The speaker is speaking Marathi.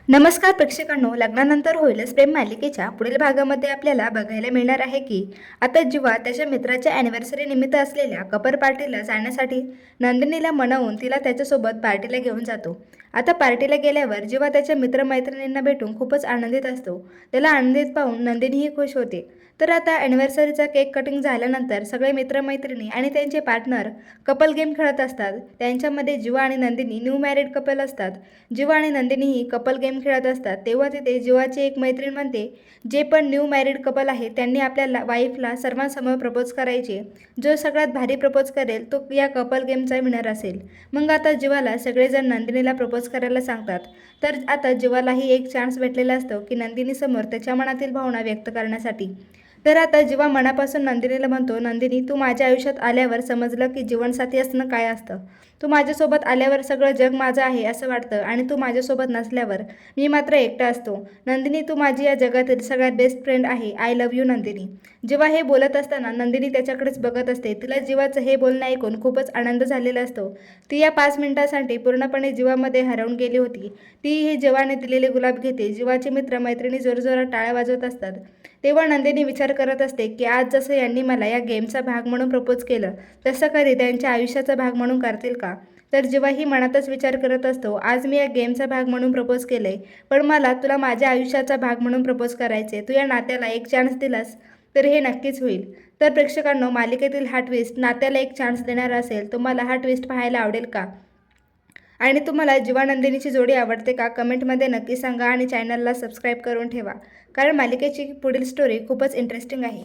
नमस्कार प्रेक्षकांनो, लग्नानंतर होईलच प्रेम मालिकेच्या पुढील भागामध्ये आपल्याला बघायला मिळणार आहे की आता जीवा त्याच्या मित्राच्या अॅनिव्हर्सरी निमित्त असलेल्या कपर पार्टीला जाण्यासाठी नंदिनीला मनवून तिला त्याच्यासोबत पार्टीला घेऊन जातो. आता पार्टीला गेल्यावर जीवा त्याच्या मित्रमैत्रिणींना भेटून खूपच आनंदित असतो. त्याला आनंदित पाहून नंदिनीही खुश होते. तर आता अॅनिव्हर्सरीचा केक कटिंग झाल्यानंतर सगळे मित्रमैत्रिणी आणि त्यांचे पार्टनर कपल गेम खेळत असतात. त्यांच्यामध्ये जीवा आणि नंदिनी न्यू मॅरिड कपल असतात. जीवा आणि नंदिनी ही कपल गेम खेळत असतात तेव्हा तिथे जीवाची एक मैत्रीण म्हणते, जे पण न्यू मॅरिड कपल आहे त्यांनी आपल्या वाईफला सर्वांसमोर प्रपोज करायचे. जो सगळ्यात भारी प्रपोज करेल तो या कपल गेमचा विनर असेल. मग आता जीवाला सगळेजण नंदिनीला प्रपोज करायला सांगतात. तर आता जीवालाही एक चान्स भेटलेला असतो की नंदिनीसमोर त्याच्या मनातील भावना व्यक्त करण्यासाठी. तर आता जीवा मनापासून नंदिनीला म्हणतो, नंदिनी, तू माझ्या आयुष्यात आल्यावर समजलं की जीवनसाथी असणं काय असतं. तू माझ्यासोबत आल्यावर सगळं जग माझं आहे असं वाटतं आणि तू माझ्यासोबत नसल्यावर मी मात्र एकटा असतो. नंदिनी, तू माझी या जगातील सगळ्यात बेस्ट फ्रेंड आहे. I love you Nandini. जेव्हा हे बोलत असताना नंदिनी त्याच्याकडेच बघत असते. तिला जीवाचं हे बोलणं ऐकून खूपच आनंद झालेला असतो. ती या 5 मिनिटांसाठी पूर्णपणे जीवामध्ये हरवून गेली होती. ती ही जीवाने दिलेले गुलाब घेते. जीवाचे मित्र मैत्रिणी जोरजोरात टाळ्या वाजवत असतात. तेव्हा नंदिनी विचार करत असते की आज जसं यांनी मला या गेमचा भाग म्हणून प्रपोज केलं तसं कधी त्यांच्या आयुष्याचा भाग म्हणून करतील का. तर जेव्हाही मनातच विचार करत असतो, आज मी या गेमचा भाग म्हणून प्रपोज केलंय, पण मला तुला माझ्या आयुष्याचा भाग म्हणून प्रपोज करायचे. तू या नात्याला एक चान्स दिलास तर हे नक्कीच होईल. तर प्रेक्षकांनो, मालिकेतील हा ट्विस्ट नात्याला एक चान्स देणारा असेल. तुम्हाला हा ट्विस्ट पाहायला आवडेल का? आणि तुम्हाला जीवा नंदिनीची जोडी आवडते का? कमेंटमध्ये नक्की सांगा आणि चॅनलला सबस्क्राईब करून ठेवा, कारण मालिकेची पुढील स्टोरी खूपच इंटरेस्टिंग आहे.